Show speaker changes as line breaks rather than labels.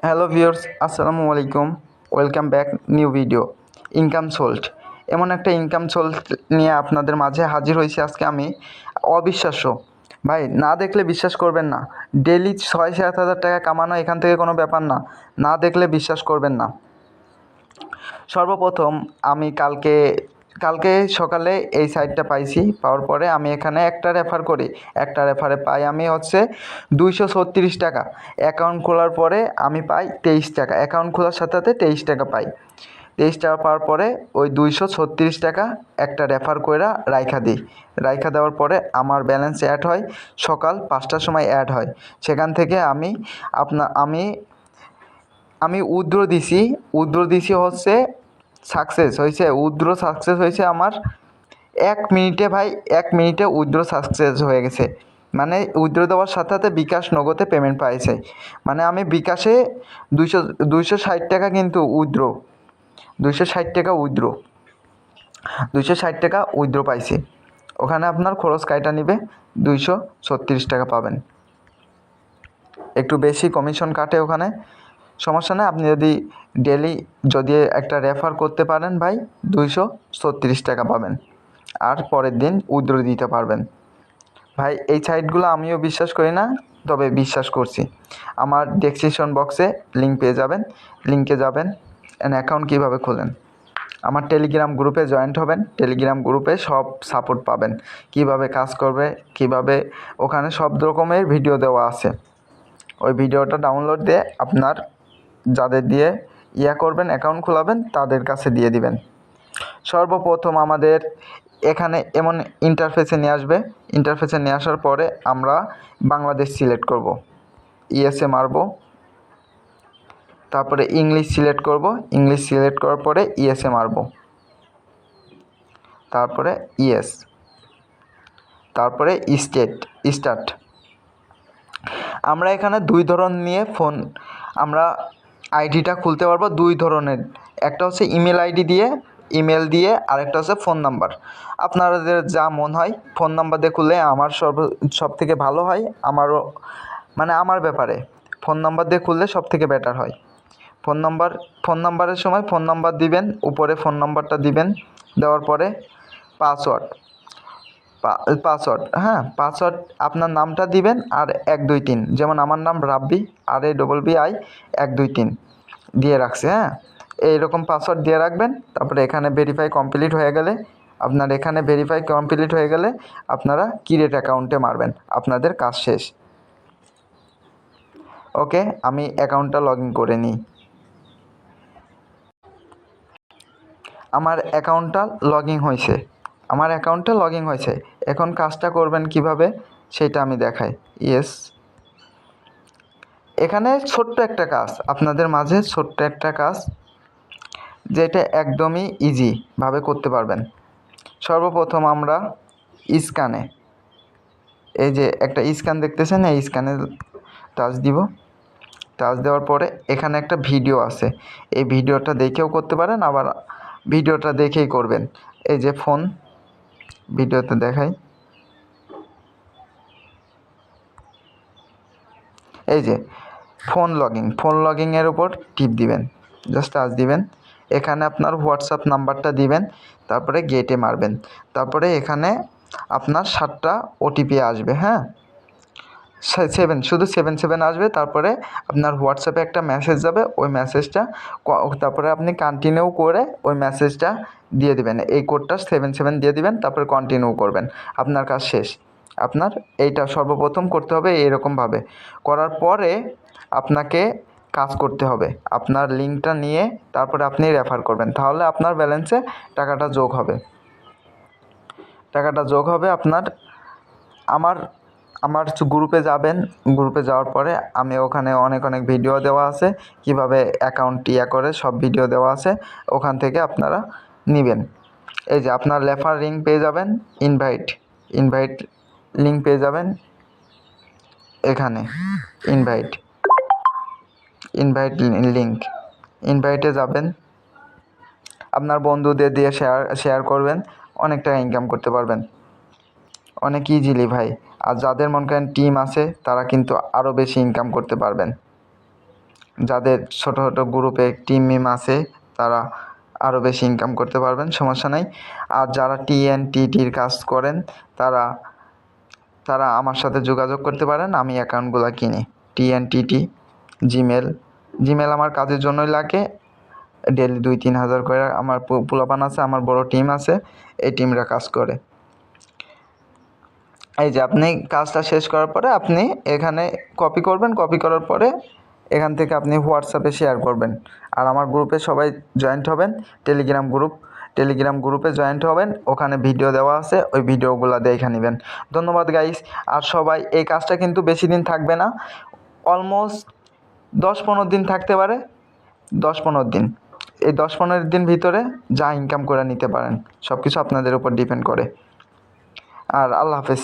Hello viewers, আসসালামু আলাইকুম। Welcome back new video income sold. এমন একটা ইনকাম সোল্ড নিয়ে আপনাদের মাঝে হাজির হয়েছি আজকে আমি। অবিশ্বাস্য ভাই, না দেখলে বিশ্বাস করবেন না। ডেইলি 6-7 হাজার টাকা কামানো এখান থেকে কোনো ব্যাপার না, না দেখলে বিশ্বাস করবেন না। সর্বপ্রথম আমি কালকে সকালে এই সাইটটা পাইছি। পাওয়ার পরে আমি এখানে একটা রেফার করি, একটা রেফারে পাই আমি হচ্ছে 236 টাকা। অ্যাকাউন্ট খোলার পরে আমি পাই 23 টাকা। অ্যাকাউন্ট খোলার সাথে সাথে 23 টাকা পাই। 23 টাকা পাওয়ার পরে ওই 236 টাকা একটা রেফার কইরা রাইখা দিই। রাইখা দেওয়ার পরে আমার ব্যালেন্স অ্যাড হয় সকাল 5টার সময় অ্যাড হয়। সেখান থেকে আমি উইথড্র দিছি হচ্ছে সাকসেস হয়েছে। সাকসেস হয়েছে আমার 1 মিনিটে ভাই। 1 মিনিটে উইথড্র সাকসেস হয়ে গেছে। মানে উইথড্র দেওয়ার সাথে সাথে বিকাশ নগদে পেমেন্ট পাইছে। মানে আমি বিকাশে 260 টাকা কিন্তু উইথড্র, 260 টাকা উইথড্র পাইছি। ওখানে আপনার খরচ কাইটা নিবে, 236 টাকা পাবেন। একটু বেশি কমিশন কাটে ওখানে, সমস্যা নেই। আপনি যদি একটা রেফার করতে পারেন ভাই, 236 টাকা পাবেন আর পরের দিন উইথড্র দিতে পারবেন। ভাই এই সাইটগুলো আমিও বিশ্বাস করি না, তবে বিশ্বাস করছি। আমার ডেসক্রিপশন বক্সে লিঙ্ক পেয়ে যাবেন, লিঙ্কে যাবেন। অ্যাকাউন্ট কীভাবে খোলেন, আমার টেলিগ্রাম গ্রুপে জয়েন্ট হবেন। টেলিগ্রাম গ্রুপে সব সাপোর্ট পাবেন, কিভাবে কাজ করবে, কিভাবে ওখানে সব রকমের ভিডিও দেওয়া আছে। ওই ভিডিওটা ডাউনলোড দিয়ে আপনার যাদের দিয়ে করবেন, অ্যাকাউন্ট খোলাবেন, তাদের কাছে দিয়ে দিবেন। সর্বপ্রথম আমাদের এখানে এমন ইন্টারফেসে নিয়ে আসবে। ইন্টারফেসে নিয়ে আসার পরে আমরা বাংলাদেশ সিলেক্ট করব, ইএসএ মারব। তারপরে ইংলিশ সিলেক্ট করব, ইংলিশ সিলেক্ট করার পরে ইএসএ মারব। তারপরে ইএস, তারপরে স্টার্ট। আমরা এখানে দুই ধরন নিয়ে আমরা আইডিটা খুলতে পারবো, দুই ধরনের। একটা হচ্ছে ইমেল দিয়ে আরেকটা হচ্ছে ফোন নাম্বার। আপনাদের যা মন হয় ফোন নাম্বার দিয়ে খুললে আমার সব থেকে ভালো হয়। আমার ব্যাপারে ফোন নাম্বার দিয়ে খুললে সব থেকে বেটার হয়। ফোন নাম্বারের সময় ফোন নাম্বার দিবেন, উপরে ফোন নাম্বারটা দিবেন। দেওয়ার পরে পাসওয়ার্ড, পাসওয়ার্ড আপনার নামটা দিবেন আর 123, যেমন আমার নাম রাব্বি, RABBI 123 দিয়ে রাখছে। এইরকম পাসওয়ার্ড দিয়ে রাখবেন। তারপরে এখানে ভেরিফাই কমপ্লিট হয়ে গেলে আপনারা ক্রিয়েট অ্যাকাউন্টে মারবেন, আপনাদের কাজ শেষ। ওকে, আমি অ্যাকাউন্টটা লগ ইন করে নিই। আমার অ্যাকাউন্টটা লগ ইন হয়েছে। এখন কাজটা করবেন কিভাবে সেটা আমি দেখাই। এখানে ছোট্ট একটা কাজ, আপনাদের মাঝে ছোট্ট একটা কাজ, যেটা একদমই ইজিভাবে করতে পারবেন। সর্বপ্রথম আমরা স্ক্যানে, এই যে একটা স্ক্যান দেখতেছেন, এই স্ক্যানে টাচ দিব। টাচ দেওয়ার পরে এখানে একটা ভিডিও আছে, এই ভিডিওটা দেখেও করতে পারেন, আবার ভিডিওটা দেখেই করবেন। এই যে ভিডিওতে দেখাই, এই যে ফোন লগিংয়ের উপর টিপ দিবেন, জাস্ট টাচ দিবেন। এখানে আপনার হোয়াটসঅ্যাপ নাম্বারটা দিবেন, তারপরে গেটে মারবেন। তারপরে এখানে আপনার 7টা ওটিপি আসবে, শুধু 77 আসবে। তারপরে আপনার হোয়াটসঅ্যাপে একটা মেসেজ যাবে, ওই মেসেজটা তারপরে আপনি কন্টিনিউ করে ওই মেসেজটা দিয়ে দিবেন, এই কোডটা 77 দিয়ে দিবেন, তারপরে কন্টিনিউ করবেন, আপনার কাজ শেষ। আপনার এইটা সর্বপ্রথম করতে হবে। এরকমভাবে করার পরে আপনাকে কাজ করতে হবে, আপনার লিঙ্কটা নিয়ে তারপরে আপনি রেফার করবেন, তাহলে আপনার ব্যালেন্সে টাকাটা যোগ হবে। আমার গ্রুপে যাবেন। গ্রুপে যাওয়ার পরে আমি ওখানে অনেক ভিডিও দেওয়া আছে, কিভাবে অ্যাকাউন্ট করে সব ভিডিও দেওয়া আছে, ওখান থেকে আপনারা নেবেন। এই যে আপনার রেফার লিঙ্ক পেয়ে যাবেন, ইনভাইট লিঙ্ক পেয়ে যাবেন। এখানে ইনভাইটে যাবেন, আপনার বন্ধুদের দিয়ে শেয়ার করবেন, অনেক টাকা ইনকাম করতে পারবেন অনেক ইজিলি ভাই। আর যাদের মনে করেন টিম আছে, তারা কিন্তু আরও বেশি ইনকাম করতে পারবেন। যাদের ছোটো ছোটো গ্রুপে টিম মিম আছে তারা আরও বেশি ইনকাম করতে পারবেন, সমস্যা নাই। আর যারা টিএনটিটির কাজ করেন তারা তারা আমার সাথে যোগাযোগ করতে পারেন, আমি অ্যাকাউন্টগুলো কিনি। টিএনটিটি জিমেল আমার কাজের জন্যই লাগে। ডেলি 2-3 হাজার করে আমার পোলাপান আছে, আমার বড় টিম আছে, এই টিমরা কাজ করে। এই যে আপনি কাজটা শেষ করার পরে আপনি এখানে কপি করবেন, কপি করার পরে এখান থেকে আপনি হোয়াটসঅ্যাপে শেয়ার করবেন। আর আমার গ্রুপে সবাই জয়েন্ট হবেন, টেলিগ্রাম গ্রুপে জয়েন্ট হবেন, ওখানে ভিডিও দেওয়া আছে, ওই ভিডিওগুলো দেখে নেবেন। ধন্যবাদ গাইস। আর সবাই এই কাজটা কিন্তু বেশি দিন থাকবে না, অলমোস্ট 10-15 দিন থাকতে পারে, 10-15 দিন। এই 10-15 দিন ভিতরে যা ইনকাম করে নিতে পারেন, সব কিছু আপনাদের উপর ডিপেন্ড করে। আর আল্লাহ হাফেজ।